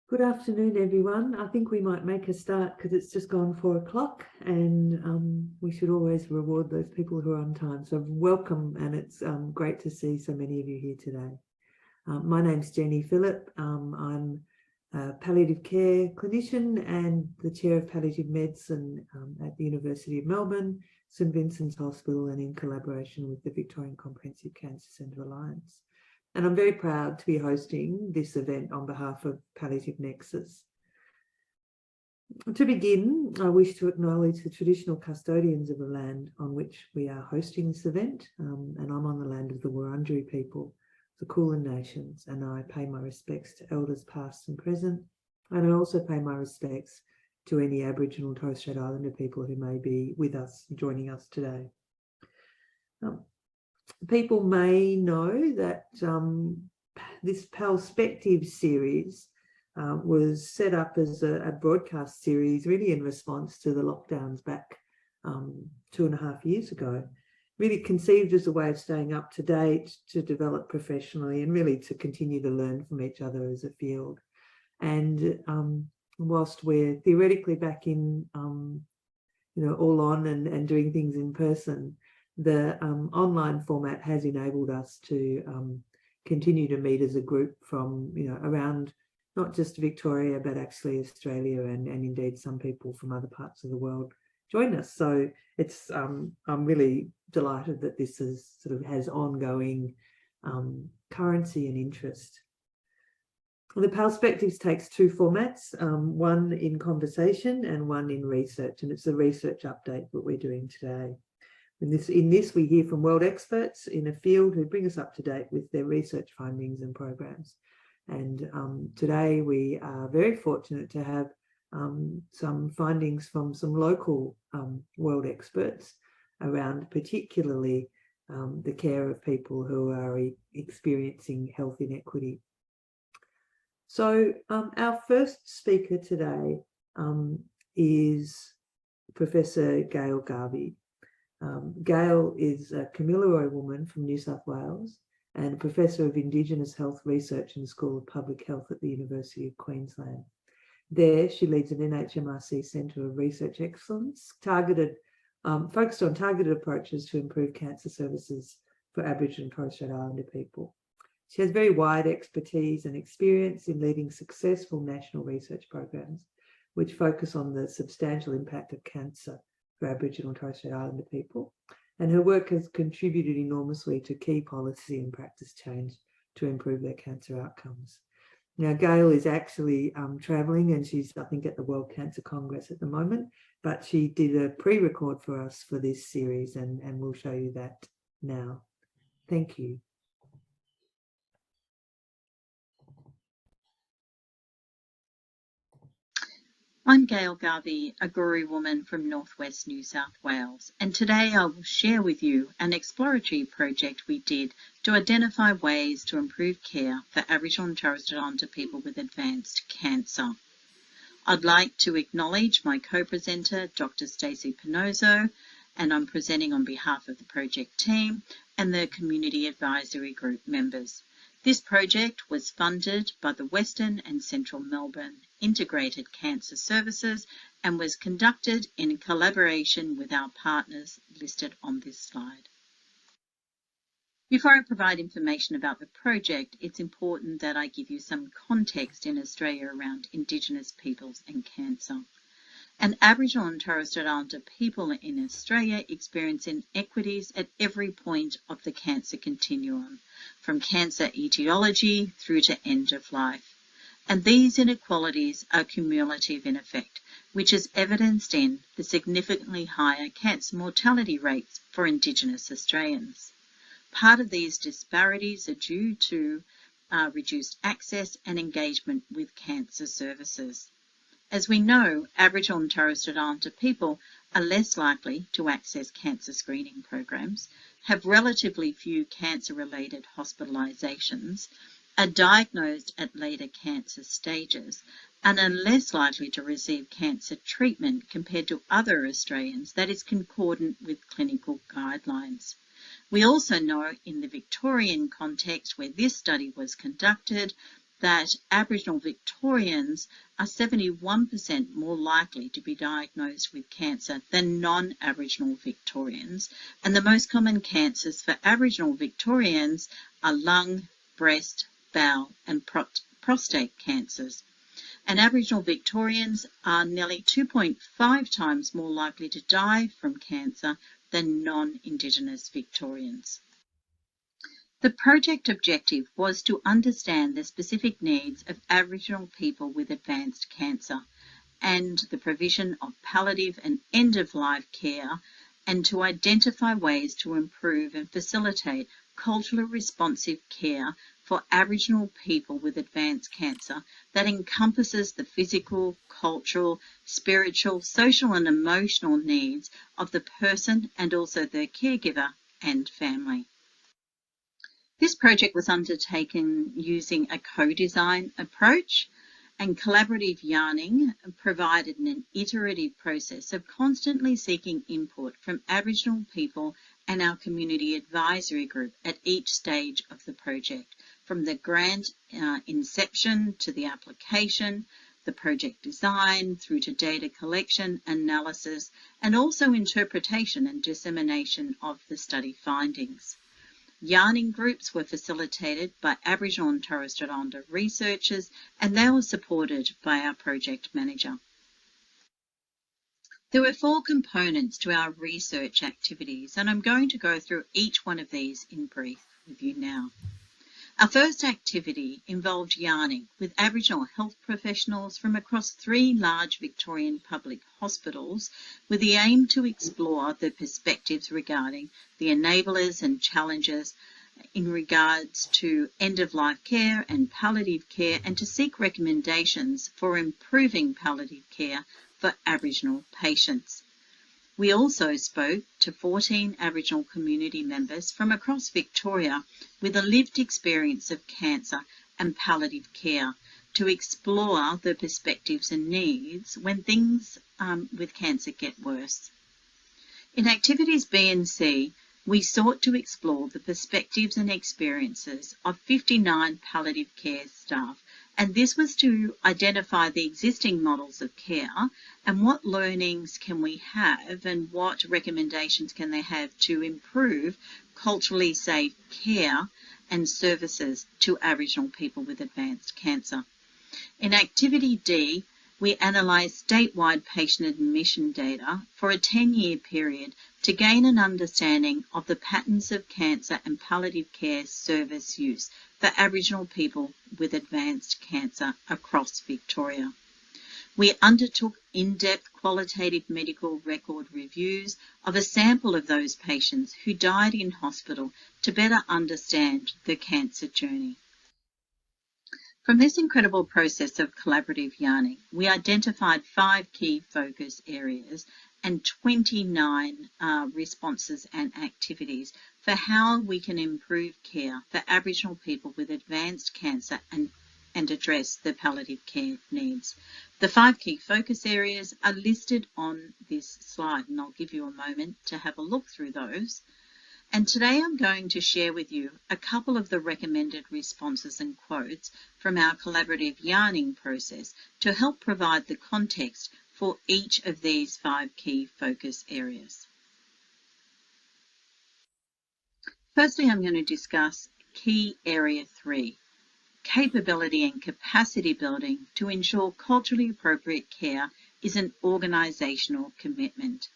Good afternoon, everyone. I think we might make a start because it's just gone 4 o'clock and we should always reward those people who are on time. So welcome, and it's great to see so many of you here today. My name's Jenny Phillip. I'm a palliative care clinician and the chair of palliative medicine at the University of Melbourne, St Vincent's Hospital, and in collaboration with the Victorian Comprehensive Cancer Centre Alliance. And I'm very proud to be hosting this event on behalf of Palliative Nexus. To begin, I wish to acknowledge the traditional custodians of the land on which we are hosting this event, and I'm on the land of the Wurundjeri people, the Kulin Nations, and I pay my respects to elders past and present, and I also pay my respects to any Aboriginal and Torres Strait Islander people who may be with us, joining us today. People may know that this Palliative series was set up as a broadcast series really in response to the lockdowns back 2.5 years ago, really conceived as a way of staying up to date, to develop professionally, and really to continue to learn from each other as a field. And whilst we're theoretically back in, all on and doing things in person, the online format has enabled us to continue to meet as a group from, around not just Victoria, but actually Australia and indeed some people from other parts of the world join us. So it's, I'm really delighted that this is has ongoing currency and interest. The Palliatives takes two formats, one in conversation and one in research, and it's a research update that we're doing today. In this, we hear from world experts in a field who bring us up to date with their research findings and programs. And today we are very fortunate to have some findings from some local world experts around particularly the care of people who are experiencing health inequity. So our first speaker today is Professor Gail Garvey. Gail is a Kamilaroi woman from New South Wales and Professor of Indigenous Health Research in the School of Public Health at the University of Queensland. There, she leads an NHMRC Centre of Research Excellence, focused on targeted approaches to improve cancer services for Aboriginal and Torres Strait Islander people. She has very wide expertise and experience in leading successful national research programs, which focus on the substantial impact of cancer for Aboriginal and Torres Strait Islander people, and her work has contributed enormously to key policy and practice change to improve their cancer outcomes. Now, Gail is actually travelling, and she's, I think, at the World Cancer Congress at the moment, but she did a pre-record for us for this series, and we'll show you that now. Thank you. I'm Gail Garvey, a Guru woman from northwest New South Wales, and today I will share with you an exploratory project we did to identify ways to improve care for Aboriginal and Torres Strait Islander people with advanced cancer. I'd like to acknowledge my co-presenter, Dr. Stacey Pinozo, and I'm presenting on behalf of the project team and the Community Advisory Group members. This project was funded by the Western and Central Melbourne Integrated Cancer Services and was conducted in collaboration with our partners listed on this slide. Before I provide information about the project, it's important that I give you some context in Australia around Indigenous peoples and cancer. And Aboriginal and Torres Strait Islander people in Australia experience inequities at every point of the cancer continuum, from cancer etiology through to end of life. And these inequalities are cumulative in effect, which is evidenced in the significantly higher cancer mortality rates for Indigenous Australians. Part of these disparities are due to reduced access and engagement with cancer services. As we know, Aboriginal and Torres Strait Islander people are less likely to access cancer screening programs, have relatively few cancer-related hospitalisations, are diagnosed at later cancer stages, and are less likely to receive cancer treatment compared to other Australians that is concordant with clinical guidelines. We also know in the Victorian context where this study was conducted that Aboriginal Victorians are 71% more likely to be diagnosed with cancer than non-Aboriginal Victorians, and the most common cancers for Aboriginal Victorians are lung, breast, bowel and prostate cancers. And Aboriginal Victorians are nearly 2.5 times more likely to die from cancer than non-Indigenous Victorians. The project objective was to understand the specific needs of Aboriginal people with advanced cancer and the provision of palliative and end-of-life care, and to identify ways to improve and facilitate culturally responsive care for Aboriginal people with advanced cancer that encompasses the physical, cultural, spiritual, social and emotional needs of the person and also their caregiver and family. This project was undertaken using a co-design approach, and collaborative yarning provided an iterative process of constantly seeking input from Aboriginal people and our community advisory group at each stage of the project, from the grant inception to the application, the project design, through to data collection, analysis, and also interpretation and dissemination of the study findings. Yarning groups were facilitated by Aboriginal and Torres Strait Islander researchers, and they were supported by our project manager. There were 4 components to our research activities, and I'm going to go through each one of these in brief with you now. Our first activity involved yarning with Aboriginal health professionals from across 3 large Victorian public hospitals, with the aim to explore the perspectives regarding the enablers and challenges in regards to end-of-life care and palliative care, and to seek recommendations for improving palliative care for Aboriginal patients. We also spoke to 14 Aboriginal community members from across Victoria with a lived experience of cancer and palliative care to explore the perspectives and needs when things with cancer get worse. In activities B and C, we sought to explore the perspectives and experiences of 59 palliative care staff, and this was to identify the existing models of care and what learnings can we have and what recommendations can they have to improve culturally safe care and services to Aboriginal people with advanced cancer. In Activity D, we analysed statewide patient admission data for a 10-year period to gain an understanding of the patterns of cancer and palliative care service use for Aboriginal people with advanced cancer across Victoria. We undertook in-depth qualitative medical record reviews of a sample of those patients who died in hospital to better understand their cancer journey. From this incredible process of collaborative yarning, we identified 5 key focus areas and 29 responses and activities for how we can improve care for Aboriginal people with advanced cancer and address their palliative care needs. The 5 key focus areas are listed on this slide, and I'll give you a moment to have a look through those. And today I'm going to share with you a couple of the recommended responses and quotes from our collaborative yarning process to help provide the context for each of these 5 key focus areas. Firstly, I'm going to discuss key area 3, capability and capacity building to ensure culturally appropriate care is an organisational commitment.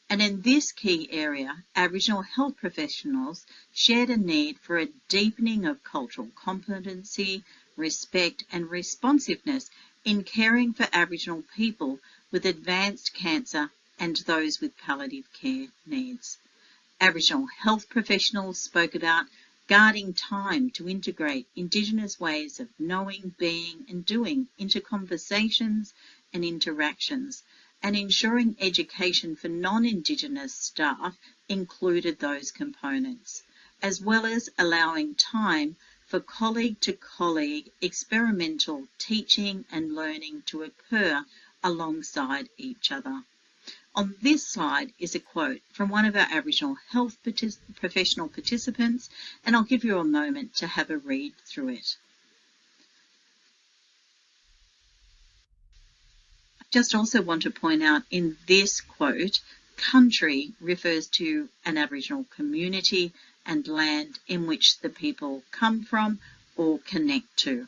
And in this key area, Aboriginal health professionals shared a need for a deepening of cultural competency, respect and responsiveness in caring for Aboriginal people with advanced cancer and those with palliative care needs. Aboriginal health professionals spoke about guarding time to integrate Indigenous ways of knowing, being and doing into conversations and interactions, and ensuring education for non-Indigenous staff included those components, as well as allowing time for colleague-to-colleague experimental teaching and learning to occur alongside each other. On this slide is a quote from one of our Aboriginal health professional participants, and I'll give you a moment to have a read through it. Just also want to point out in this quote, country refers to an Aboriginal community and land in which the people come from or connect to.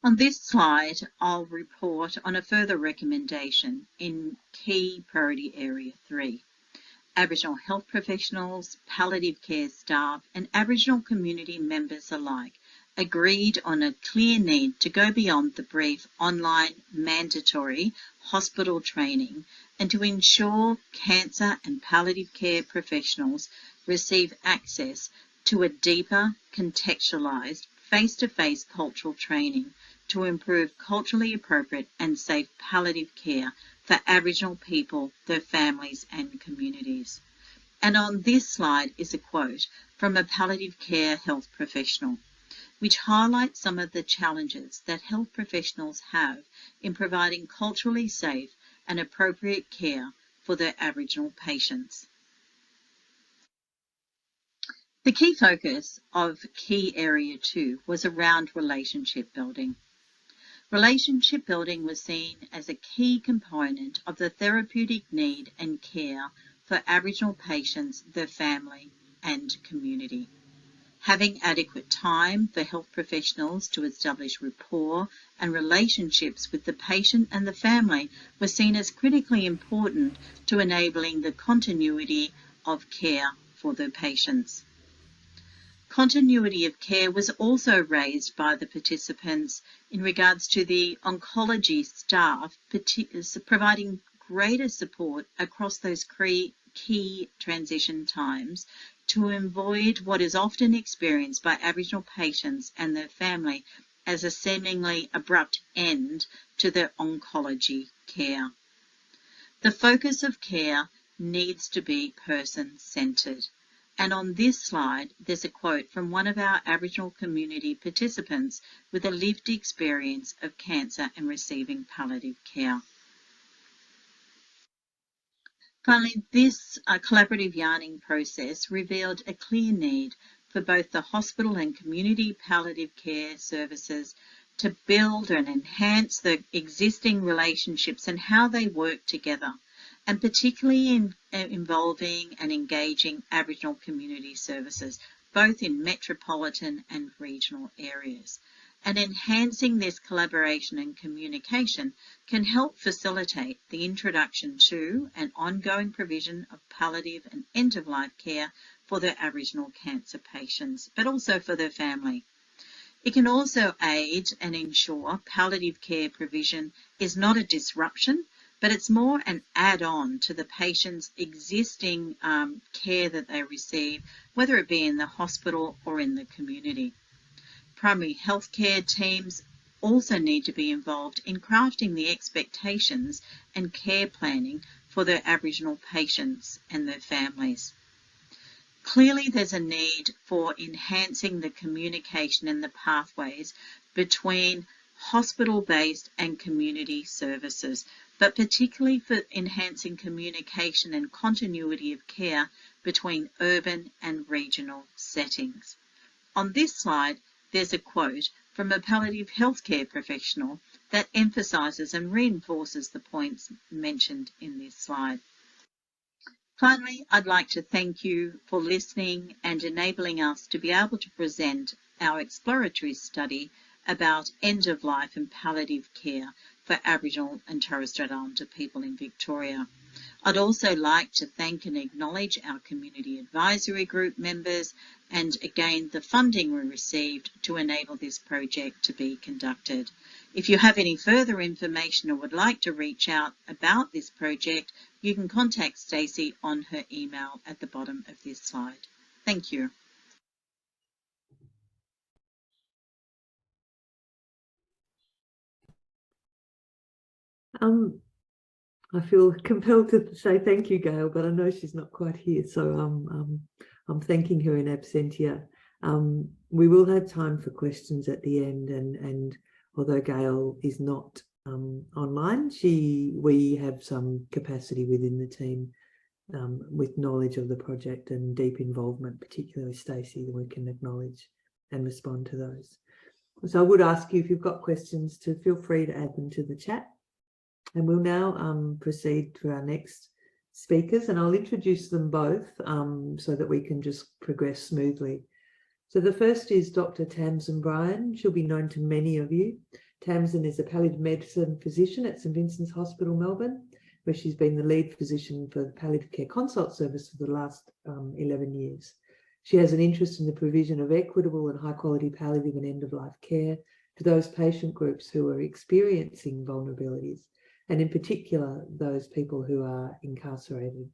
On this slide, I'll report on a further recommendation in Key Priority Area 3. Aboriginal health professionals, palliative care staff and Aboriginal community members alike agreed on a clear need to go beyond the brief online mandatory hospital training and to ensure cancer and palliative care professionals receive access to a deeper, contextualised, face-to-face cultural training to improve culturally appropriate and safe palliative care for Aboriginal people, their families and communities. And on this slide is a quote from a palliative care health professional, which highlights some of the challenges that health professionals have in providing culturally safe and appropriate care for their Aboriginal patients. The key focus of Key Area 2 was around relationship building. Relationship building was seen as a key component of the therapeutic need and care for Aboriginal patients, their family and community. Having adequate time for health professionals to establish rapport and relationships with the patient and the family was seen as critically important to enabling the continuity of care for their patients. Continuity of care was also raised by the participants in regards to the oncology staff providing greater support across those key transition times to avoid what is often experienced by Aboriginal patients and their family as a seemingly abrupt end to their oncology care. The focus of care needs to be person-centred. And on this slide, there's a quote from one of our Aboriginal community participants with a lived experience of cancer and receiving palliative care. Finally, this collaborative yarning process revealed a clear need for both the hospital and community palliative care services to build and enhance the existing relationships and how they work together, and particularly in involving and engaging Aboriginal community services, both in metropolitan and regional areas. And enhancing this collaboration and communication can help facilitate the introduction to and ongoing provision of palliative and end-of-life care for their Aboriginal cancer patients, but also for their family. It can also aid and ensure palliative care provision is not a disruption, but it's more an add-on to the patient's existing care that they receive, whether it be in the hospital or in the community. Primary healthcare teams also need to be involved in crafting the expectations and care planning for their Aboriginal patients and their families. Clearly, there's a need for enhancing the communication and the pathways between hospital-based and community services, but particularly for enhancing communication and continuity of care between urban and regional settings. On this slide, there's a quote from a palliative healthcare professional that emphasises and reinforces the points mentioned in this slide. Finally, I'd like to thank you for listening and enabling us to be able to present our exploratory study about end-of-life and palliative care for Aboriginal and Torres Strait Islander people in Victoria. I'd also like to thank and acknowledge our Community Advisory Group members and again the funding we received to enable this project to be conducted. If you have any further information or would like to reach out about this project, you can contact Stacey on her email at the bottom of this slide. Thank you. I feel compelled to say thank you, Gail, but I know she's not quite here, so I'm thanking her in absentia. We will have time for questions at the end, and although Gail is not online, we have some capacity within the team with knowledge of the project and deep involvement, particularly Stacey, that we can acknowledge and respond to those. So I would ask you, if you've got questions, to feel free to add them to the chat. And we'll now proceed to our next speakers, and I'll introduce them both so that we can just progress smoothly. So the first is Dr. Tamsin Bryan. She'll be known to many of you. Tamsin is a palliative medicine physician at St Vincent's Hospital, Melbourne, where she's been the lead physician for the palliative care consult service for the last 11 years. She has an interest in the provision of equitable and high-quality palliative and end-of-life care to those patient groups who are experiencing vulnerabilities, and in particular, those people who are incarcerated.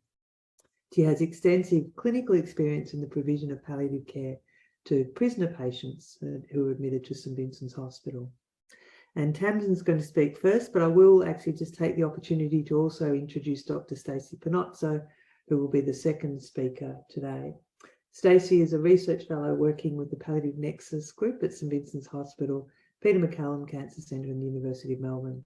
She has extensive clinical experience in the provision of palliative care to prisoner patients who are admitted to St Vincent's Hospital. And Tamsin's going to speak first, but I will actually just take the opportunity to also introduce Dr. Stacey Panozzo, who will be the second speaker today. Stacey is a research fellow working with the Palliative Nexus group at St Vincent's Hospital, Peter MacCallum Cancer Centre and the University of Melbourne.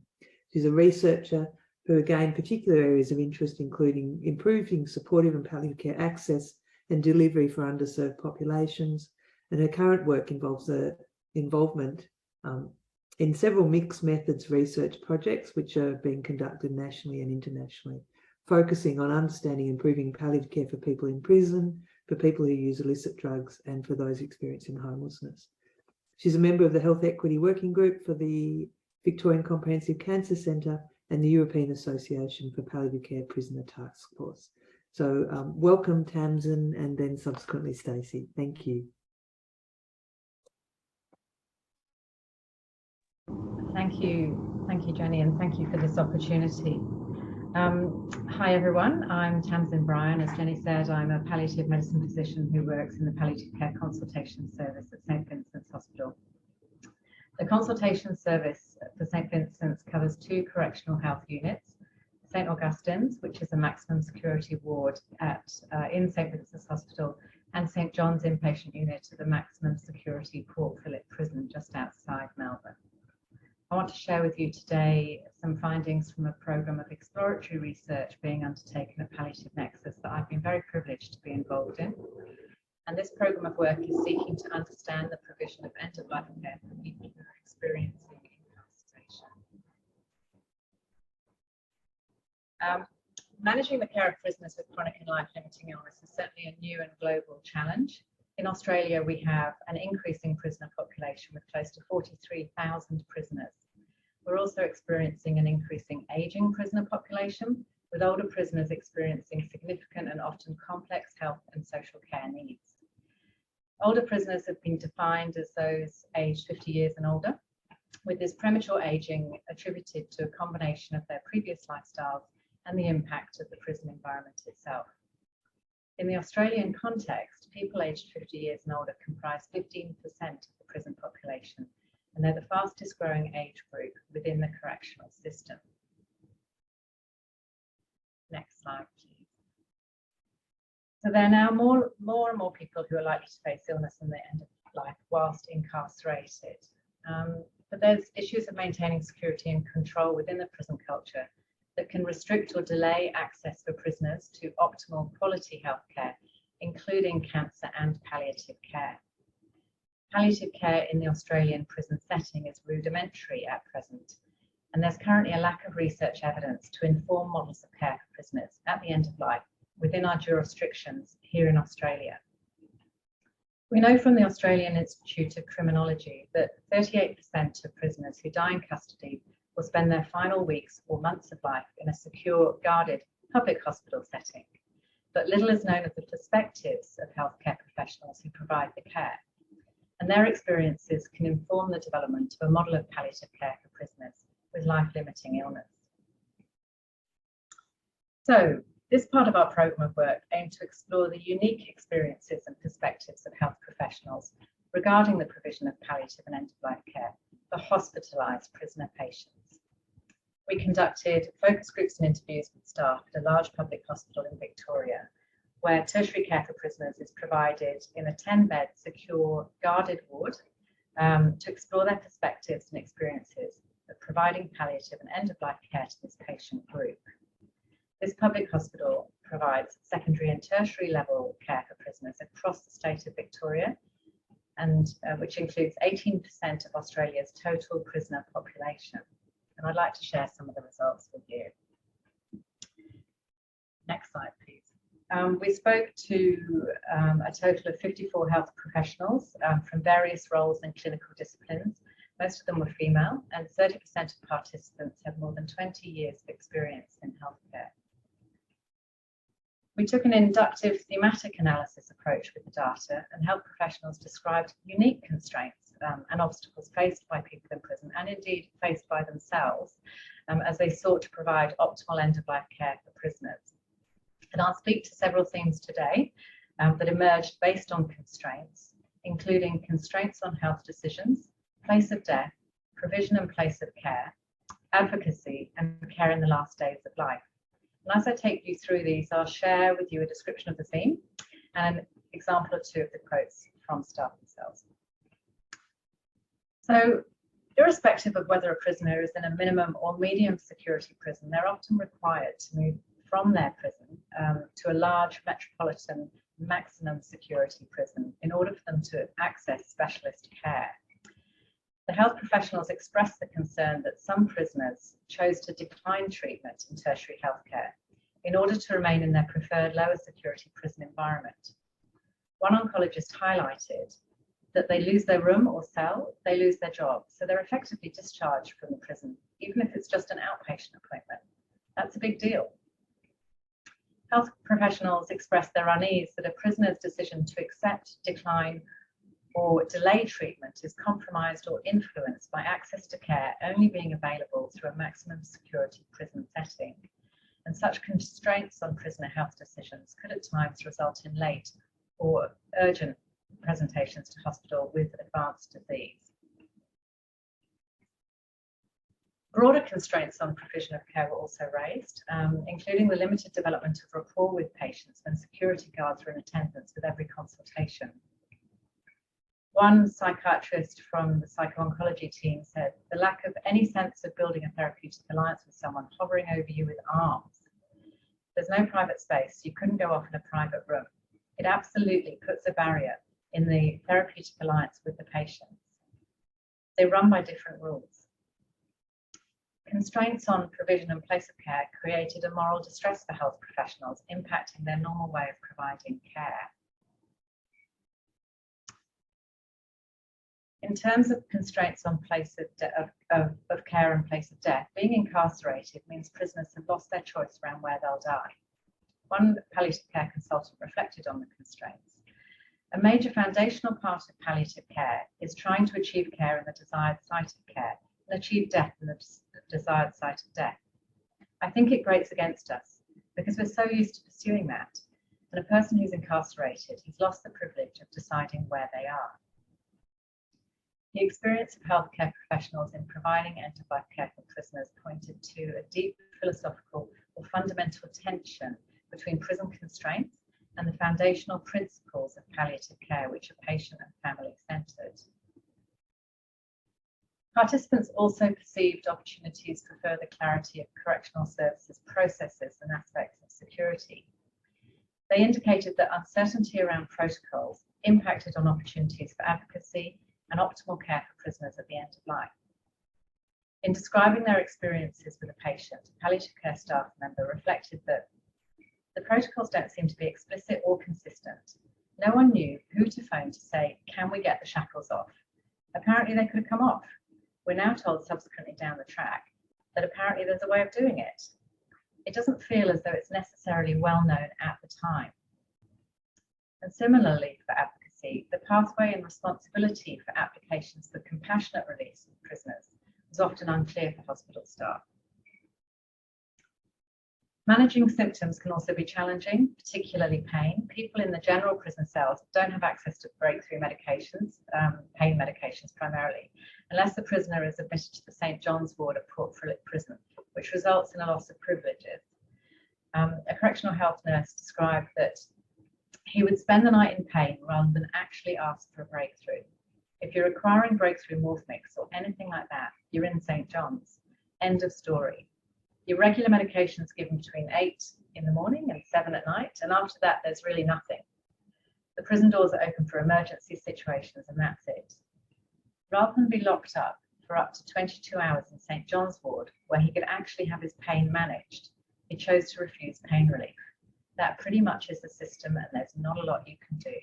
She's a researcher who gained particular areas of interest, including improving supportive and palliative care access and delivery for underserved populations. And her current work involves involvement in several mixed methods research projects, which are being conducted nationally and internationally, focusing on understanding and improving palliative care for people in prison, for people who use illicit drugs, and for those experiencing homelessness. She's a member of the Health Equity Working Group for the Victorian Comprehensive Cancer Centre and the European Association for Palliative Care Prisoner Task Force. So welcome, Tamsin, and then subsequently Stacey. Thank you. Thank you, Jenny, and thank you for this opportunity. Hi, everyone. I'm Tamsin Bryan. As Jenny said, I'm a palliative medicine physician who works in the palliative care consultation service at St Vincent's Hospital. The consultation service for St Vincent's covers 2 correctional health units, St Augustine's, which is a maximum security ward in St Vincent's Hospital, and St John's inpatient unit at the maximum security Port Phillip prison just outside Melbourne. I want to share with you today some findings from a programme of exploratory research being undertaken at Palliative Nexus that I've been very privileged to be involved in. And this programme of work is seeking to understand the provision of end-of-life care for people who are experiencing incarceration. Managing the care of prisoners with chronic and life-limiting illness is certainly a new and global challenge. In Australia, we have an increasing prisoner population with close to 43,000 prisoners. We're also experiencing an increasing ageing prisoner population, with older prisoners experiencing significant and often complex health and social care needs. Older prisoners have been defined as those aged 50 years and older, with this premature ageing attributed to a combination of their previous lifestyles and the impact of the prison environment itself. In the Australian context, people aged 50 years and older comprise 15% of the prison population, and they're the fastest growing age group within the correctional system. Next slide, please. So there are now more and more people who are likely to face illness in the end of life whilst incarcerated. But there's issues of maintaining security and control within the prison culture that can restrict or delay access for prisoners to optimal quality healthcare, including cancer and palliative care. Palliative care in the Australian prison setting is rudimentary at present, and there's currently a lack of research evidence to inform models of care for prisoners at the end of life within our jurisdictions here in Australia. We know from the Australian Institute of Criminology that 38% of prisoners who die in custody will spend their final weeks or months of life in a secure, guarded public hospital setting. But little is known of the perspectives of healthcare professionals who provide the care, and their experiences can inform the development of a model of palliative care for prisoners with life-limiting illness. So, this part of our programme of work aimed to explore the unique experiences and perspectives of health professionals regarding the provision of palliative and end-of-life care for hospitalised prisoner patients. We conducted focus groups and interviews with staff at a large public hospital in Victoria, where tertiary care for prisoners is provided in a 10-bed, secure, guarded ward to explore their perspectives and experiences of providing palliative and end-of-life care to this patient group. This public hospital provides secondary and tertiary level care for prisoners across the state of Victoria, and which includes 18% of Australia's total prisoner population. And I'd like to share some of the results with you. Next slide, please. We spoke to a total of 54 health professionals from various roles and clinical disciplines. Most of them were female, and 30% of participants have more than 20 years of experience in healthcare. We took an inductive thematic analysis approach with the data, and health professionals described unique constraints and obstacles faced by people in prison, and indeed faced by themselves, as they sought to provide optimal end-of-life care for prisoners. And I'll speak to several themes today that emerged based on constraints, including constraints on health decisions, place of death, provision and place of care, advocacy, and care in the last days of life. And as I take you through these, I'll share with you a description of the theme and an example or two of the quotes from staff themselves. So, irrespective of whether a prisoner is in a minimum or medium security prison, they're often required to move from their prison to a large metropolitan maximum security prison in order for them to access specialist care. The health professionals expressed the concern that some prisoners chose to decline treatment in tertiary healthcare in order to remain in their preferred lower security prison environment. One oncologist highlighted that they lose their room or cell, they lose their job, so they're effectively discharged from the prison, even if it's just an outpatient appointment. That's a big deal. Health professionals expressed their unease that a prisoner's decision to accept, decline, or delay treatment is compromised or influenced by access to care only being available through a maximum security prison setting. And such constraints on prisoner health decisions could at times result in late or urgent presentations to hospital with advanced disease. Broader constraints on provision of care were also raised, including the limited development of rapport with patients when security guards are in attendance with every consultation. One psychiatrist from the psycho-oncology team said, the lack of any sense of building a therapeutic alliance with someone hovering over you with arms. There's no private space. You couldn't go off in a private room. It absolutely puts a barrier in the therapeutic alliance with the patients. They run by different rules. Constraints on provision and place of care created a moral distress for health professionals, impacting their normal way of providing care. In terms of constraints on place of care and place of death, being incarcerated means prisoners have lost their choice around where they'll die. One palliative care consultant reflected on the constraints. A major foundational part of palliative care is trying to achieve care in the desired site of care and achieve death in the desired site of death. I think it grates against us because we're so used to pursuing that. And a person who's incarcerated, he's lost the privilege of deciding where they are. The experience of healthcare professionals in providing end-of-life care for prisoners pointed to a deep philosophical or fundamental tension between prison constraints and the foundational principles of palliative care, which are patient and family-centred. Participants also perceived opportunities for further clarity of correctional services, processes and aspects of security. They indicated that uncertainty around protocols impacted on opportunities for advocacy and optimal care for prisoners at the end of life. In describing their experiences with a patient, a palliative care staff member reflected that the protocols don't seem to be explicit or consistent. No one knew who to phone to say, can we get the shackles off? Apparently they could have come off. We're now told subsequently down the track that apparently there's a way of doing it. It doesn't feel as though it's necessarily well known at the time. And similarly for advocacy, the pathway and responsibility for applications for compassionate release of prisoners was often unclear for hospital staff. Managing symptoms can also be challenging, particularly pain. People in the general prison cells don't have access to breakthrough medications, pain medications primarily, unless the prisoner is admitted to the St. John's ward at Port Phillip Prison, which results in a loss of privileges. A correctional health nurse described that he would spend the night in pain rather than actually ask for a breakthrough. If you're requiring breakthrough morphmix or anything like that, you're in St. John's. End of story. Your regular medications given between 8 in the morning and 7 at night, and after that there's really nothing. The prison doors are open for emergency situations, and that's it. Rather than be locked up for up to 22 hours in St. John's Ward, where he could actually have his pain managed, he chose to refuse pain relief. That pretty much is the system, and there's not a lot you can do.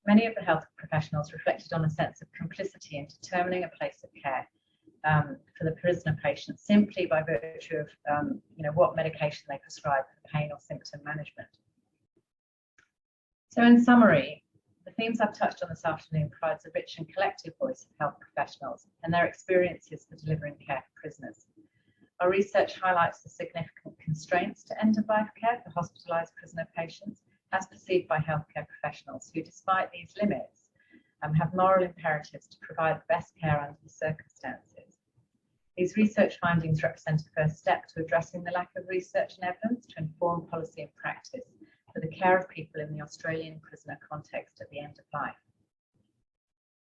Many of the health professionals reflected on a sense of complicity in determining a place of care for the prisoner patient simply by virtue of what medication they prescribe for pain or symptom management. So in summary, the themes I've touched on this afternoon provides a rich and collective voice of health professionals and their experiences for delivering care for prisoners. Our research highlights the significant constraints to end-of-life care for hospitalised prisoner patients as perceived by healthcare professionals who, despite these limits, have moral imperatives to provide the best care under the circumstances. These research findings represent a first step to addressing the lack of research and evidence to inform policy and practice for the care of people in the Australian prisoner context at the end of life.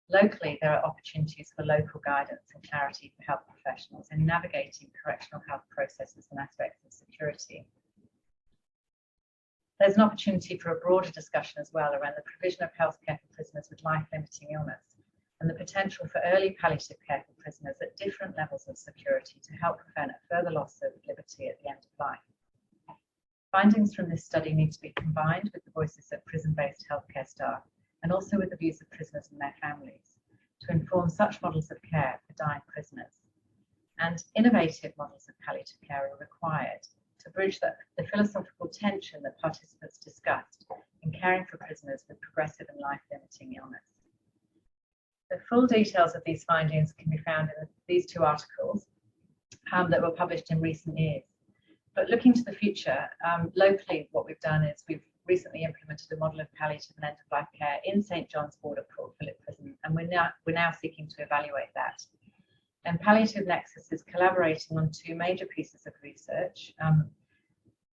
Locally, there are opportunities for local guidance and clarity for health professionals in navigating correctional health processes and aspects of security. There's an opportunity for a broader discussion as well around the provision of healthcare for prisoners with life-limiting illness and the potential for early palliative care for prisoners at different levels of security to help prevent a further loss of liberty at the end of life. Findings from this study need to be combined with the voices of prison-based healthcare staff and also with the views of prisoners and their families to inform such models of care for dying prisoners. And innovative models of palliative care are required to bridge the philosophical tension that participants discussed in caring for prisoners with progressive and life-limiting illness. The full details of these findings can be found in these two articles that were published in recent years. But looking to the future, locally, what we've done is we've recently implemented a model of palliative and end-of-life care in St. John's Ward of Port Phillip Prison, and we're now seeking to evaluate that. And Palliative Nexus is collaborating on two major pieces of research.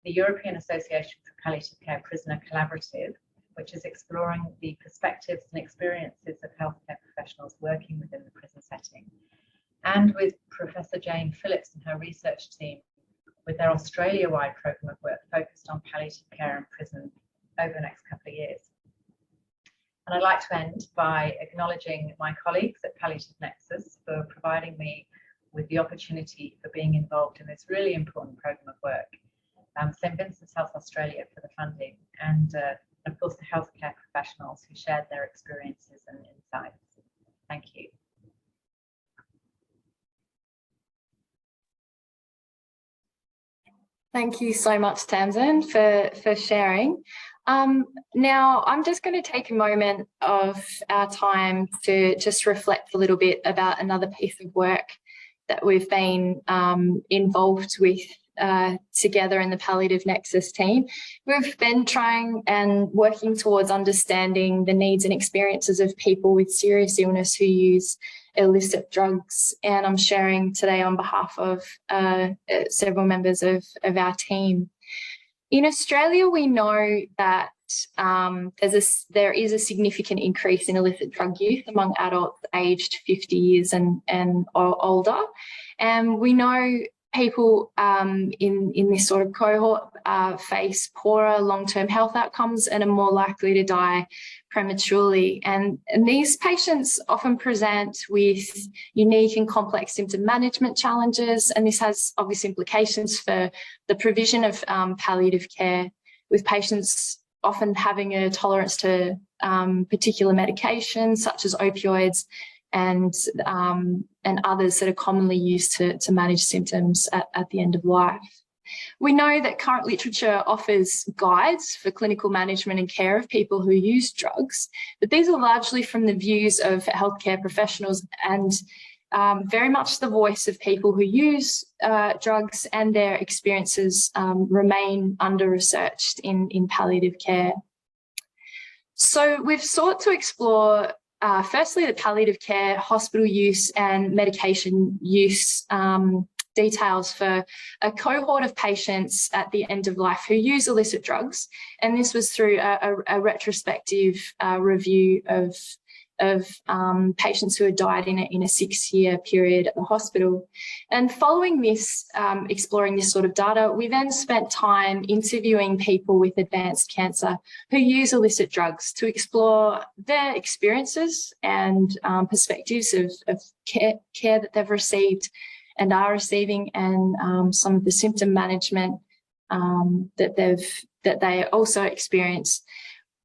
The European Association for Palliative Care Prisoner Collaborative, which is exploring the perspectives and experiences of healthcare professionals working within the prison setting, and with Professor Jane Phillips and her research team with their Australia-wide programme of work focused on palliative care in prison over the next couple of years. And I'd like to end by acknowledging my colleagues at Palliative Nexus for providing me with the opportunity for being involved in this really important programme of work, St Vincent's Health Australia for the funding, and of course the healthcare professionals who shared their experiences and insights. Thank you. Thank you so much, Tamsin, for sharing. Now, I'm just going to take a moment of our time to just reflect a little bit about another piece of work that we've been involved with together in the Palliative Nexus team. We've been trying and working towards understanding the needs and experiences of people with serious illness who use illicit drugs, and I'm sharing today on behalf of several members of our team. In Australia, we know that there is a significant increase in illicit drug use among adults aged 50 years and older, and we know people in this sort of cohort face poorer long-term health outcomes and are more likely to die prematurely. And these patients often present with unique and complex symptom management challenges, and this has obvious implications for the provision of palliative care, with patients often having a tolerance to particular medications such as opioids and others that are commonly used to manage symptoms at the end of life. We know that current literature offers guides for clinical management and care of people who use drugs, but these are largely from the views of healthcare professionals and very much the voice of people who use drugs, and their experiences remain under-researched in palliative care. So we've sought to explore firstly the palliative care, hospital use and medication use details for a cohort of patients at the end of life who use illicit drugs, and this was through a retrospective review of of patients who had died in a 6-year period at the hospital. And following this, exploring this sort of data, we then spent time interviewing people with advanced cancer who use illicit drugs to explore their experiences and perspectives of care that they've received and are receiving, and some of the symptom management that they also experience.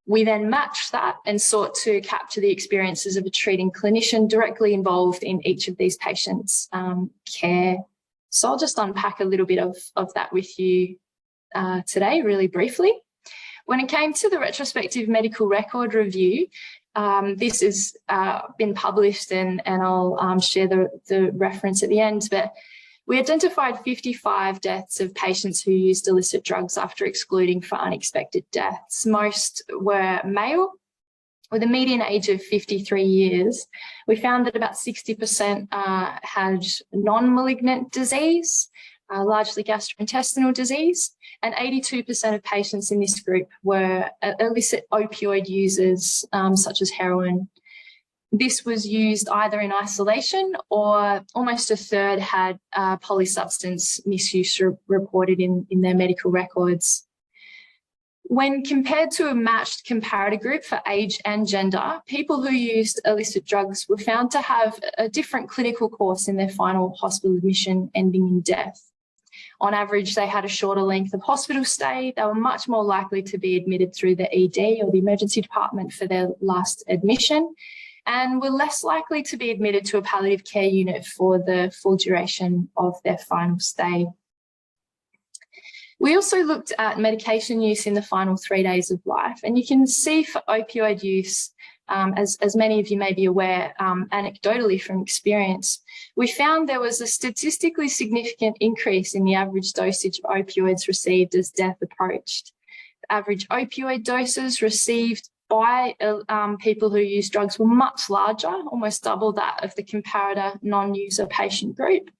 We then matched that and sought to capture the experiences of a treating clinician directly involved in each of these patients' care. So I'll just unpack a little bit of that with you today, really briefly. When it came to the retrospective medical record review, this has been published, and I'll share the reference at the end, but we identified 55 deaths of patients who used illicit drugs after excluding for unexpected deaths. Most were male, with a median age of 53 years. We found that about 60% had non-malignant disease, largely gastrointestinal disease, and 82% of patients in this group were illicit opioid users, such as heroin. This was used either in isolation, or almost a third had polysubstance misuse reported in their medical records. When compared to a matched comparator group for age and gender, people who used illicit drugs were found to have a different clinical course in their final hospital admission, ending in death. On average, they had a shorter length of hospital stay. They were much more likely to be admitted through the ED, or the emergency department, for their last admission, and were less likely to be admitted to a palliative care unit for the full duration of their final stay. We also looked at medication use in the final 3 days of life, and you can see for opioid use, as many of you may be aware, anecdotally from experience, we found there was a statistically significant increase in the average dosage of opioids received as death approached. The average opioid doses received by people who use drugs were much larger, almost double that of the comparator non-user patient group.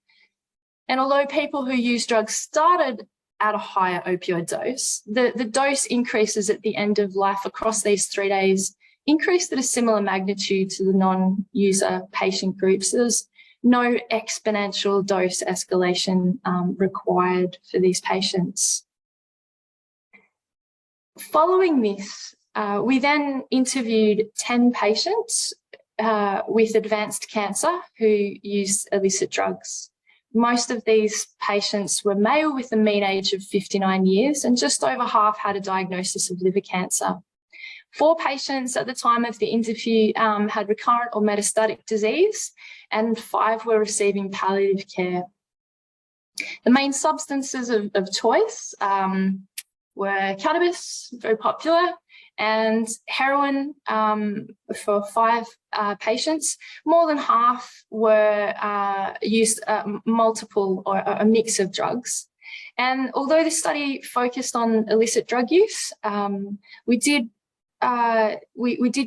And although people who use drugs started at a higher opioid dose, the dose increases at the end of life across these 3 days increased at a similar magnitude to the non-user patient groups. So there's no exponential dose escalation required for these patients. Following this, we then interviewed 10 patients with advanced cancer who used illicit drugs. Most of these patients were male with a mean age of 59 years, and just over half had a diagnosis of liver cancer. 4 patients at the time of the interview had recurrent or metastatic disease, and 5 were receiving palliative care. The main substances of choice were cannabis, very popular, and heroin for 5 patients. More than half were used multiple or a mix of drugs. And although the study focused on illicit drug use, we did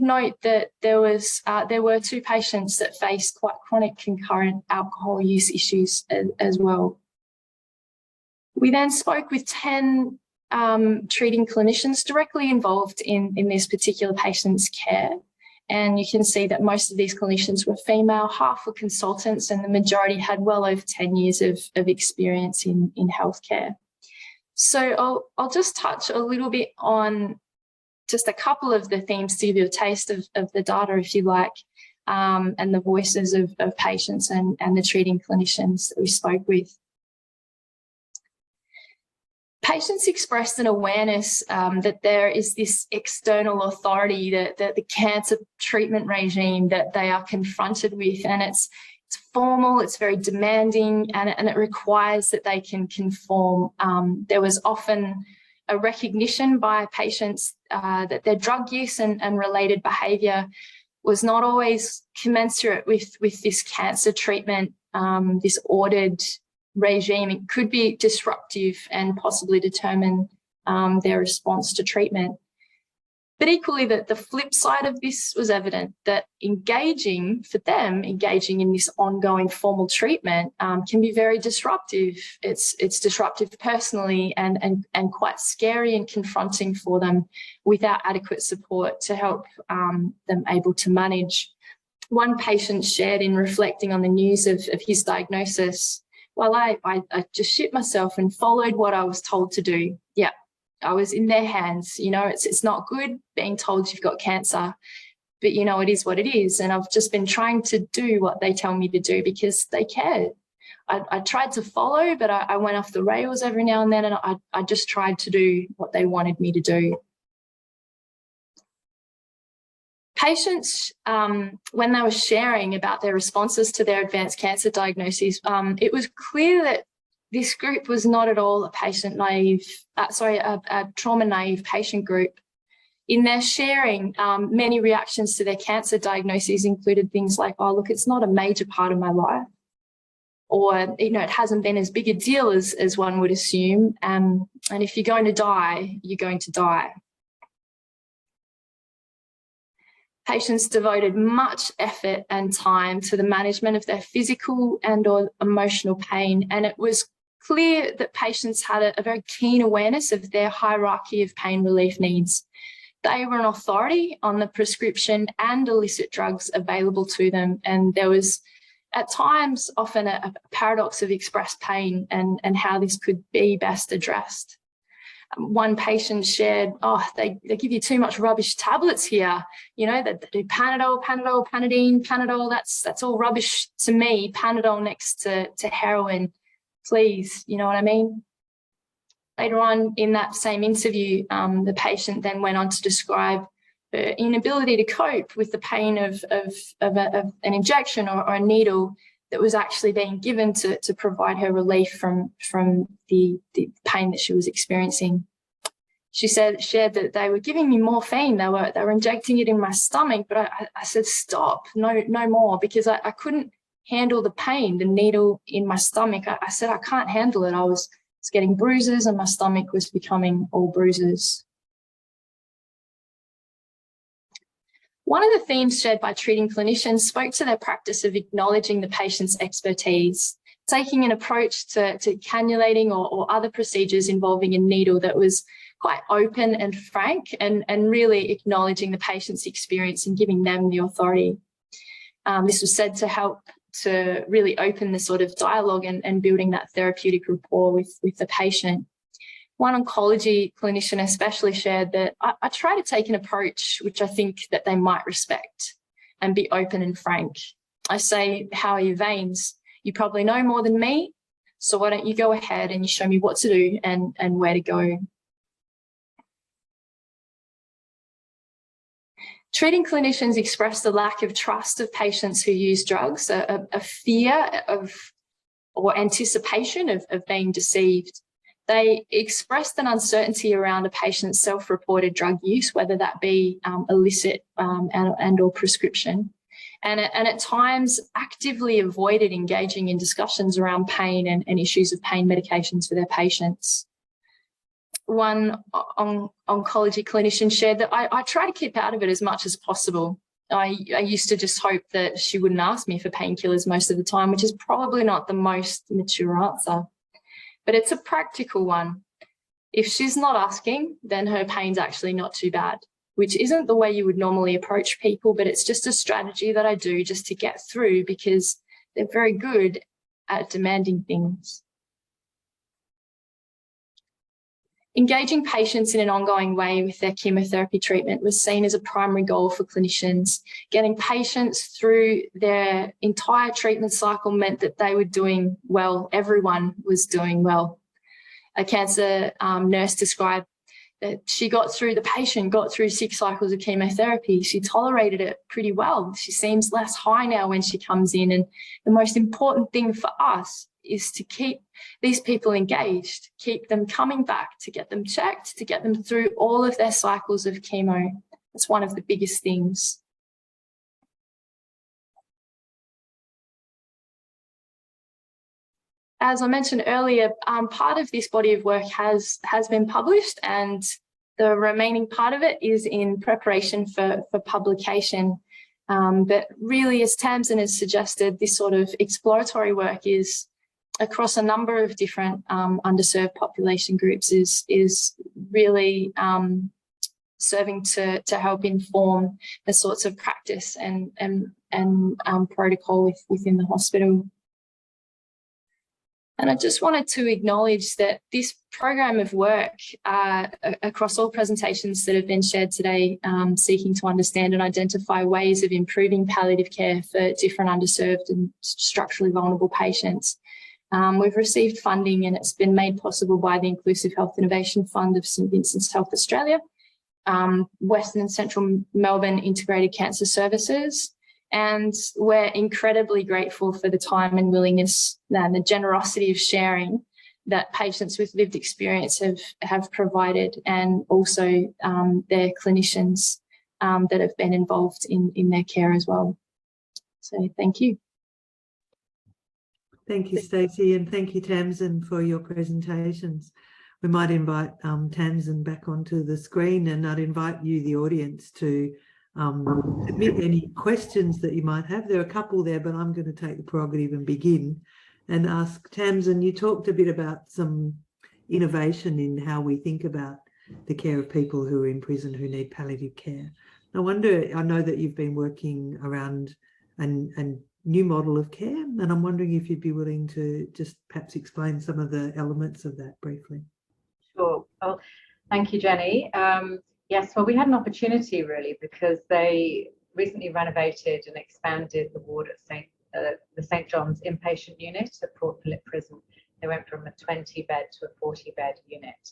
note that there were 2 patients that faced quite chronic concurrent alcohol use issues as well. We then spoke with 10 treating clinicians directly involved in this particular patient's care. And you can see that most of these clinicians were female, half were consultants, and the majority had well over 10 years of experience in healthcare. So I'll just touch a little bit on just a couple of the themes to give you a taste of the data, if you like, and the voices of patients and the treating clinicians that we spoke with. Patients expressed an awareness that there is this external authority, that the cancer treatment regime that they are confronted with, and it's formal, it's very demanding, and it requires that they can conform. There was often a recognition by patients that their drug use and related behaviour was not always commensurate with this cancer treatment, this ordered regime. It could be disruptive and possibly determine their response to treatment. But equally, the flip side of this was evident, that engaging in this ongoing formal treatment can be very disruptive. It's disruptive personally and quite scary and confronting for them without adequate support to help them able to manage. One patient shared in reflecting on the news of his diagnosis, well, I just shit myself and followed what I was told to do. Yeah, I was in their hands. You know, it's not good being told you've got cancer, but, you know, it is what it is. And I've just been trying to do what they tell me to do because they cared. I tried to follow, but I went off the rails every now and then, and I just tried to do what they wanted me to do. Patients, when they were sharing about their responses to their advanced cancer diagnoses, it was clear that this group was not at all a trauma-naive patient group. In their sharing, many reactions to their cancer diagnoses included things like, oh, look, it's not a major part of my life. Or, you know, it hasn't been as big a deal as one would assume. And if you're going to die, you're going to die. Patients devoted much effort and time to the management of their physical and or emotional pain. And it was clear that patients had a very keen awareness of their hierarchy of pain relief needs. They were an authority on the prescription and illicit drugs available to them. And there was, at times, often a paradox of expressed pain and how this could be best addressed. One patient shared, oh, they give you too much rubbish tablets here. You know, they do Panadol, Panadine, Panadol, that's all rubbish to me. Panadol next to heroin, please, you know what I mean? Later on in that same interview, the patient then went on to describe her inability to cope with the pain of an injection or a needle that was actually being given to provide her relief from the pain that she was experiencing. She shared that they were giving me morphine. They were injecting it in my stomach, but I said, stop, no more, because I couldn't handle the pain, the needle in my stomach. I said, I can't handle it. I was getting bruises and my stomach was becoming all bruises. One of the themes shared by treating clinicians spoke to their practice of acknowledging the patient's expertise, taking an approach to cannulating or other procedures involving a needle that was quite open and frank and really acknowledging the patient's experience and giving them the authority. This was said to help to really open the sort of dialogue and building that therapeutic rapport with the patient. One oncology clinician especially shared that I try to take an approach which I think that they might respect and be open and frank. I say, how are your veins? You probably know more than me, so why don't you go ahead and you show me what to do and where to go. Treating clinicians expressed the lack of trust of patients who use drugs, a fear of or anticipation of being deceived. They expressed an uncertainty around a patient's self-reported drug use, whether that be illicit and or prescription, and at times actively avoided engaging in discussions around pain and issues of pain medications for their patients. One oncology clinician shared that I try to keep out of it as much as possible. I used to just hope that she wouldn't ask me for painkillers most of the time, which is probably not the most mature answer. But it's a practical one. If she's not asking, then her pain's actually not too bad, which isn't the way you would normally approach people, but it's just a strategy that I do just to get through because they're very good at demanding things. Engaging patients in an ongoing way with their chemotherapy treatment was seen as a primary goal for clinicians. Getting patients through their entire treatment cycle meant that they were doing well. Everyone was doing well. A cancer nurse described that the patient got through 6 cycles of chemotherapy. She tolerated it pretty well. She seems less high now when she comes in. And the most important thing for us is to keep these people engaged, keep them coming back, to get them checked, to get them through all of their cycles of chemo. That's one of the biggest things. As I mentioned earlier, part of this body of work has been published, and the remaining part of it is in preparation for publication. But really, as Tamsin has suggested, this sort of exploratory work is across a number of different underserved population groups is really serving to help inform the sorts of practice and and protocol within the hospital. And I just wanted to acknowledge that this program of work across all presentations that have been shared today, seeking to understand and identify ways of improving palliative care for different underserved and structurally vulnerable patients. We've received funding, and it's been made possible by the Inclusive Health Innovation Fund of St Vincent's Health Australia, Western and Central Melbourne Integrated Cancer Services. And we're incredibly grateful for the time and willingness and the generosity of sharing that patients with lived experience have provided, and also their clinicians that have been involved in their care as well. So thank you. Thank you, Stacey, and thank you, Tamsin, for your presentations. We might invite Tamsin back onto the screen, and I'd invite you, the audience, to submit any questions that you might have. There are a couple there, but I'm going to take the prerogative and begin and ask Tamsin. You talked a bit about some innovation in how we think about the care of people who are in prison who need palliative care. I know that you've been working around a new model of care, and I'm wondering if you'd be willing to just perhaps explain some of the elements of that briefly. Sure. Well, thank you, Jenny. Yes, well, we had an opportunity really, because they recently renovated and expanded the ward at the St John's inpatient unit at Port Phillip Prison. They went from a 20-bed to a 40-bed unit,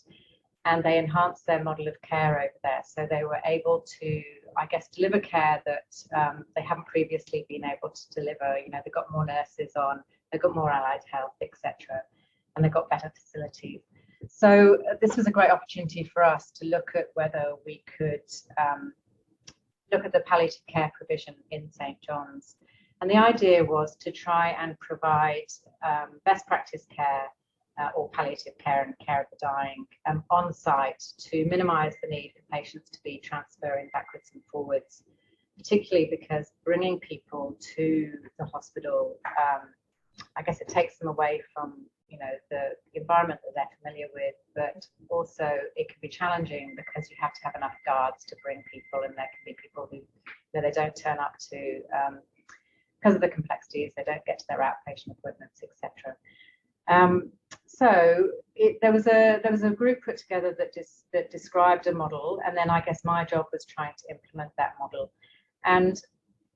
and they enhanced their model of care over there. So they were able to, I guess, deliver care that they haven't previously been able to deliver. You know, they got more nurses on, they got more allied health, etc., and they got better facilities. So this was a great opportunity for us to look at whether we could look at the palliative care provision in St John's. And the idea was to try and provide best practice care or palliative care and care of the dying on site, to minimise the need for patients to be transferring backwards and forwards, particularly because bringing people to the hospital, I guess it takes them away from, you know, the environment that they're familiar with, but also it can be challenging because you have to have enough guards to bring people, and there can be people who, you know, they don't turn up to because of the complexities, they don't get to their outpatient appointments, etc. So there was a group put together that described a model, and then I guess my job was trying to implement that model. And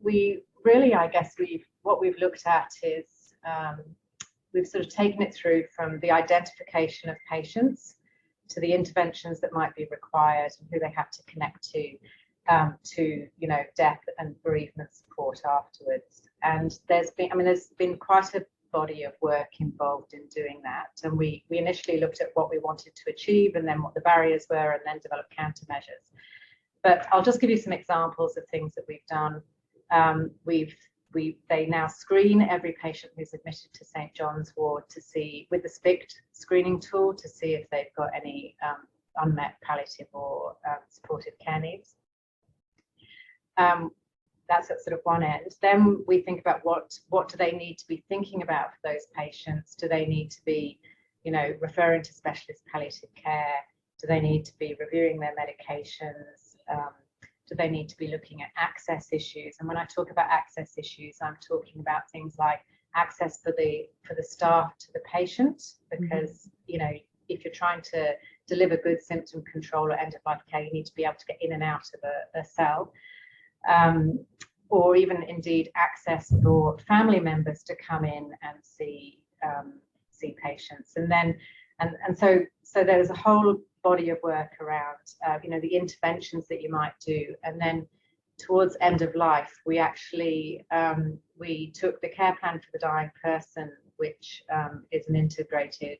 we really, I guess what we've looked at is we've sort of taken it through from the identification of patients to the interventions that might be required and who they have to connect to, you know, death and bereavement support afterwards. And there's been quite a body of work involved in doing that. And we initially looked at what we wanted to achieve, and then what the barriers were, and then developed countermeasures. But I'll just give you some examples of things that we've done. They now screen every patient who's admitted to St John's ward to see, with the SPICT screening tool, to see if they've got any unmet palliative or supportive care needs. That's at sort of one end. Then we think about what do they need to be thinking about for those patients? Do they need to be, you know, referring to specialist palliative care? Do they need to be reviewing their medications? Do they need to be looking at access issues? And when I talk about access issues, I'm talking about things like access for the staff to the patient, because you know, if you're trying to deliver good symptom control or end of life care, you need to be able to get in and out of a cell. Or even indeed access for family members to come in and see patients. And then so there's a whole body of work around you know, the interventions that you might do. And then towards end of life, we actually we took the care plan for the dying person, which is an integrated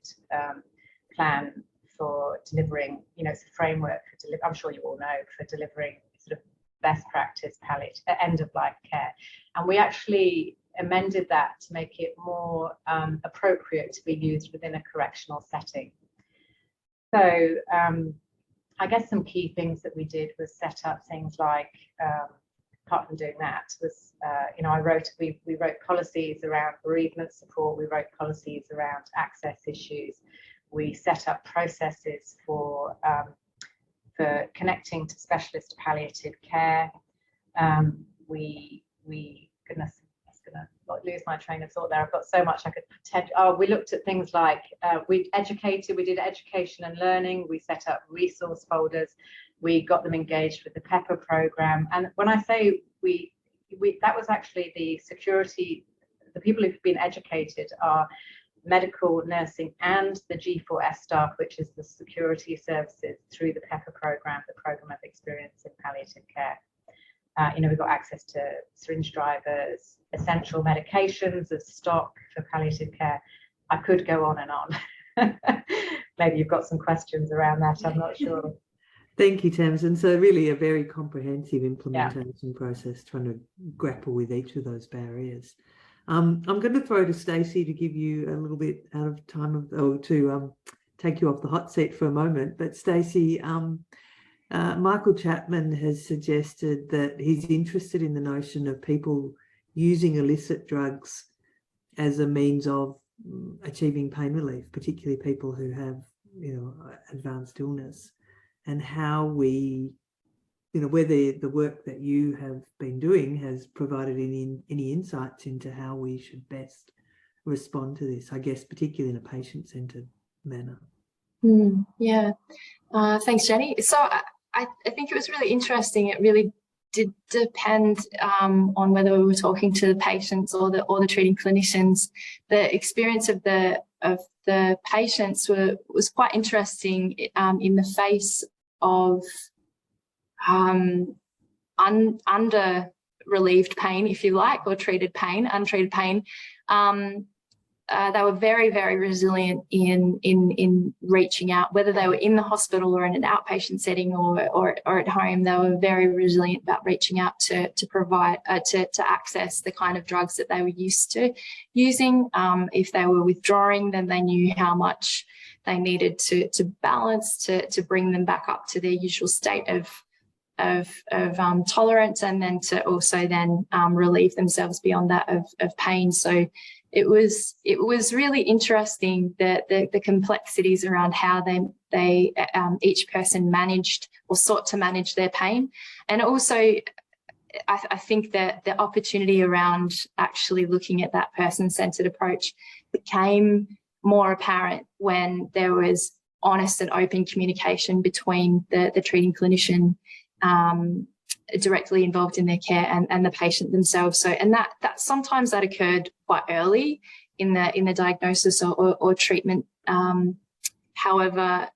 plan for delivering, you know, it's a framework for I'm sure you all know, for delivering sort of best practice palliative end of life care. And we actually amended that to make it more appropriate to be used within a correctional setting. So I guess some key things that we did was set up things like, apart from doing that, was you know, we wrote policies around bereavement support, we wrote policies around access issues, we set up processes for connecting to specialist palliative care. We goodness, I'm going to lose my train of thought there. I've got so much I could pretend. Oh, we looked at things like we did education and learning. We set up resource folders. We got them engaged with the PEPPER program. And when I say that was actually the security, the people who've been educated are medical, nursing, and the G4S staff, which is the security services through the PEPPER program, the Program of Experience in Palliative Care. We've got access to syringe drivers, essential medications as stock for palliative care. I could go on and on. Maybe you've got some questions around that, I'm not sure. Thank you, Tamsin. So really a very comprehensive implementation process, trying to grapple with each of those barriers. I'm going to throw to Stacey to give you a little bit out of time to take you off the hot seat for a moment. But Stacey, Michael Chapman has suggested that he's interested in the notion of people using illicit drugs as a means of achieving pain relief, particularly people who have, advanced illness, and how we, whether the work that you have been doing has provided any insights into how we should best respond to this, I guess, particularly in a patient-centred manner. Yeah, thanks, Jenny. So I think it was really interesting. It really did depend on whether we were talking to the patients or the treating clinicians. The experience of the patients was quite interesting in the face of under relieved pain, if you like, or treated pain, untreated pain. They were very, very resilient in reaching out, whether they were in the hospital or in an outpatient setting or at home. They were very resilient about reaching out to provide to access the kind of drugs that they were used to using. If they were withdrawing, then they knew how much they needed to balance to bring them back up to their usual state of tolerance, and then to also then relieve themselves beyond that of pain. So it was really interesting that the complexities around how they each person managed or sought to manage their pain. And also I think that the opportunity around actually looking at that person-centered approach became more apparent when there was honest and open communication between the treating clinician directly involved in their care and the patient themselves. So, and that sometimes that occurred quite early in the diagnosis or treatment. However,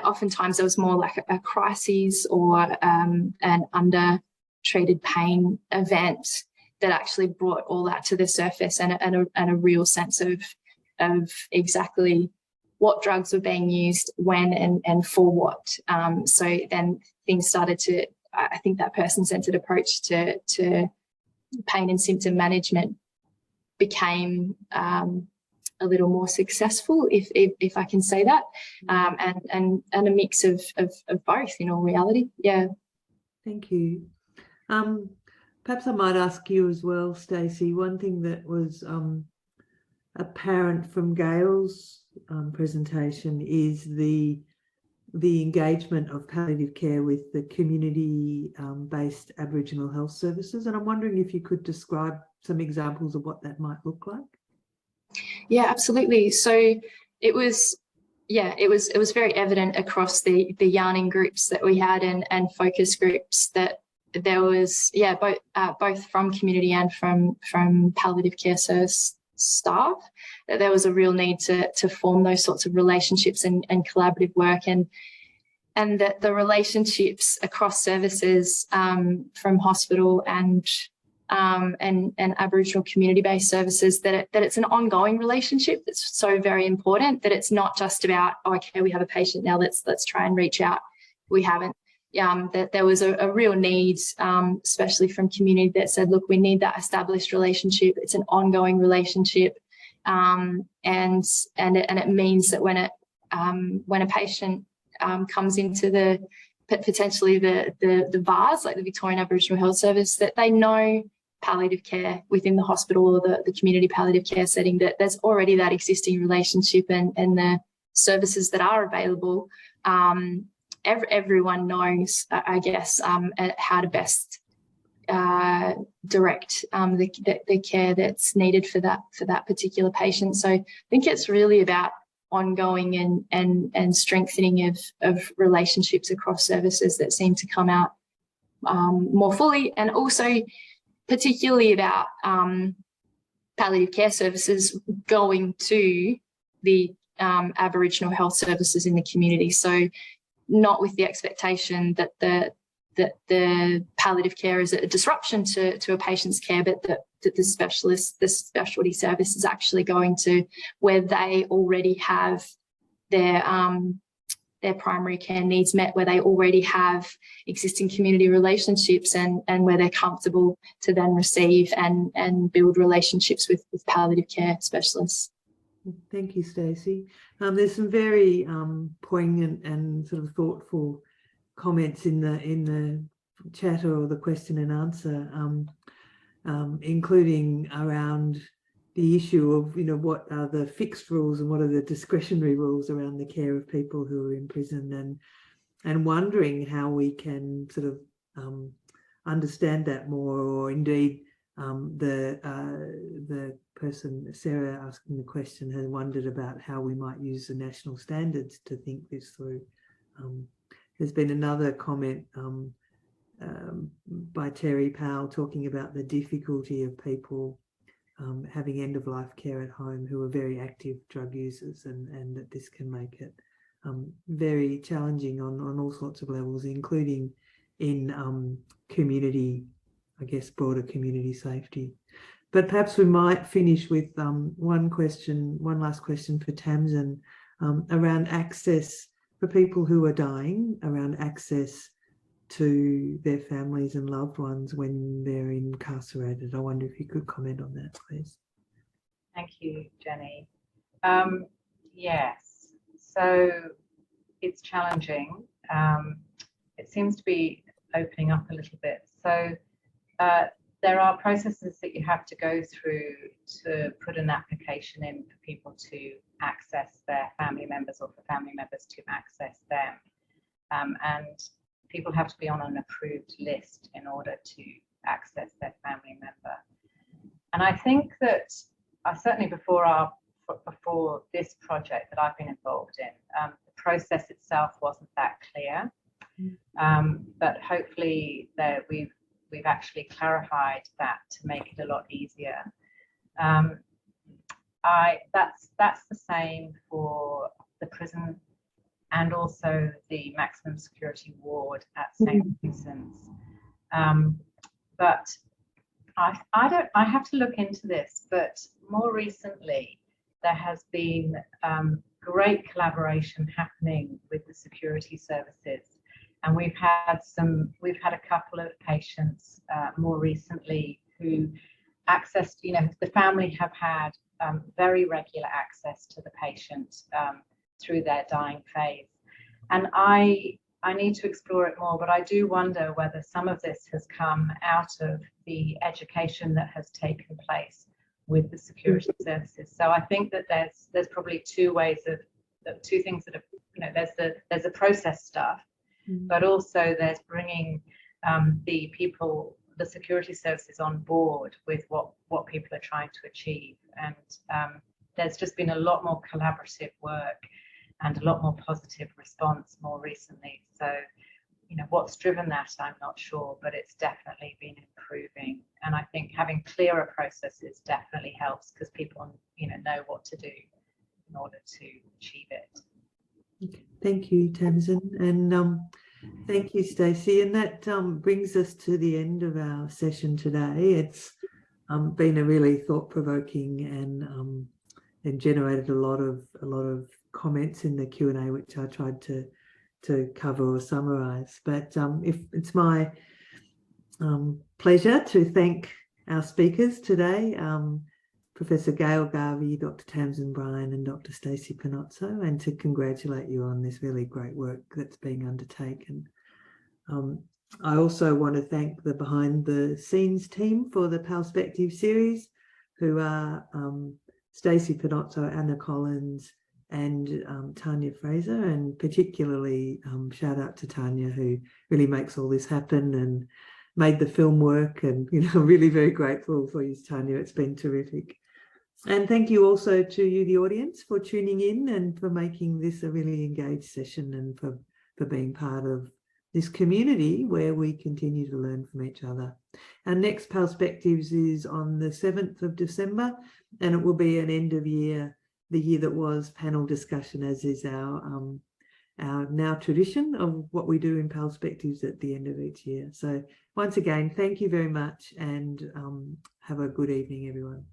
oftentimes there was more like a crisis or an under-treated pain event that actually brought all that to the surface and a real sense of exactly what drugs were being used, when, and for what. So then things started to, I think that person-centered approach to pain and symptom management became a little more successful, if I can say that, and a mix of both in all reality. Yeah. Thank you. Perhaps I might ask you as well, Stacey, one thing that was apparent from Gail's presentation is the engagement of palliative care with the community-based Aboriginal health services. And I'm wondering if you could describe some examples of what that might look like. Yeah, absolutely. So it was very evident across the yarning groups that we had and focus groups that there was, both from community and from palliative care service staff, that there was a real need to form those sorts of relationships and collaborative work, and that the relationships across services from hospital and Aboriginal community-based services, that it's an ongoing relationship that's so very important, that it's not just about, we have a patient now, let's try and reach out. We haven't. That there was a real need, especially from community, that said, look, we need that established relationship. It's an ongoing relationship, and it means that when a patient comes into potentially the VARS, like the Victorian Aboriginal Health Service, that they know palliative care within the hospital or the community palliative care setting, that there's already that existing relationship, and the services that are available. Everyone knows, I guess, how to best direct the care that's needed for that particular patient. So I think it's really about ongoing and strengthening of relationships across services that seem to come out more fully, and also particularly about palliative care services going to the Aboriginal health services in the community. So not with the expectation that the palliative care is a disruption to a patient's care, but that the specialty service is actually going to where they already have their primary care needs met, where they already have existing community relationships, and where they're comfortable to then receive and build relationships with palliative care specialists. Thank you, Stacey. There's some very poignant and sort of thoughtful comments in the chat or the question and answer, including around the issue of, what are the fixed rules and what are the discretionary rules around the care of people who are in prison, and wondering how we can sort of understand that more, or indeed the person, Sarah, asking the question, has wondered about how we might use the national standards to think this through. There's been another comment by Terry Powell talking about the difficulty of people having end-of-life care at home who are very active drug users, and that this can make it very challenging on all sorts of levels, including in community, I guess, broader community safety. But perhaps we might finish with one last question for Tamsin, around access for people who are dying, around access to their families and loved ones when they're incarcerated. I wonder if you could comment on that, please. Thank you, Jenny. Yes, so it's challenging. It seems to be opening up a little bit. So there are processes that you have to go through to put an application in for people to access their family members, or for family members to access them. And people have to be on an approved list in order to access their family member. And I think that certainly before this project that I've been involved in, the process itself wasn't that clear. But hopefully we've actually clarified that to make it a lot easier. That's the same for the prison and also the maximum security ward at St. Vincent's. But I have to look into this, but more recently there has been great collaboration happening with the security services, and we've had a couple of patients more recently who accessed, the family have had very regular access to the patient through their dying phase. And I need to explore it more, but I do wonder whether some of this has come out of the education that has taken place with the security services. So I think that there's probably two things that are, there's the process stuff, but also there's bringing the security services on board with what people are trying to achieve. And there's just been a lot more collaborative work and a lot more positive response more recently. So, what's driven that, I'm not sure, but it's definitely been improving. And I think having clearer processes definitely helps, because people, know what to do in order to achieve it. Okay. Thank you, Tamsin, and thank you, Stacey. And that brings us to the end of our session today. It's been a really thought-provoking and generated a lot of comments in the Q&A, which I tried to cover or summarise. But if it's my pleasure to thank our speakers today, Professor Gail Garvey, Dr. Tamsin Bryan and Dr. Stacey Panozzo, and to congratulate you on this really great work that's being undertaken. I also want to thank the behind the scenes team for the Palliative series, who are Stacey Panozzo, Anna Collins and Tanya Fraser, and particularly shout out to Tanya, who really makes all this happen, made the film work, and really very grateful for you, Tanya. It's been terrific. And thank you also to you, the audience, for tuning in and for making this a really engaged session, and for being part of this community where we continue to learn from each other. Our next Perspectives is on the 7th of December, and it will be an end of year, the year that was, panel discussion, as is our now tradition of what we do in Perspectives at the end of each year. So once again, thank you very much, and have a good evening, everyone.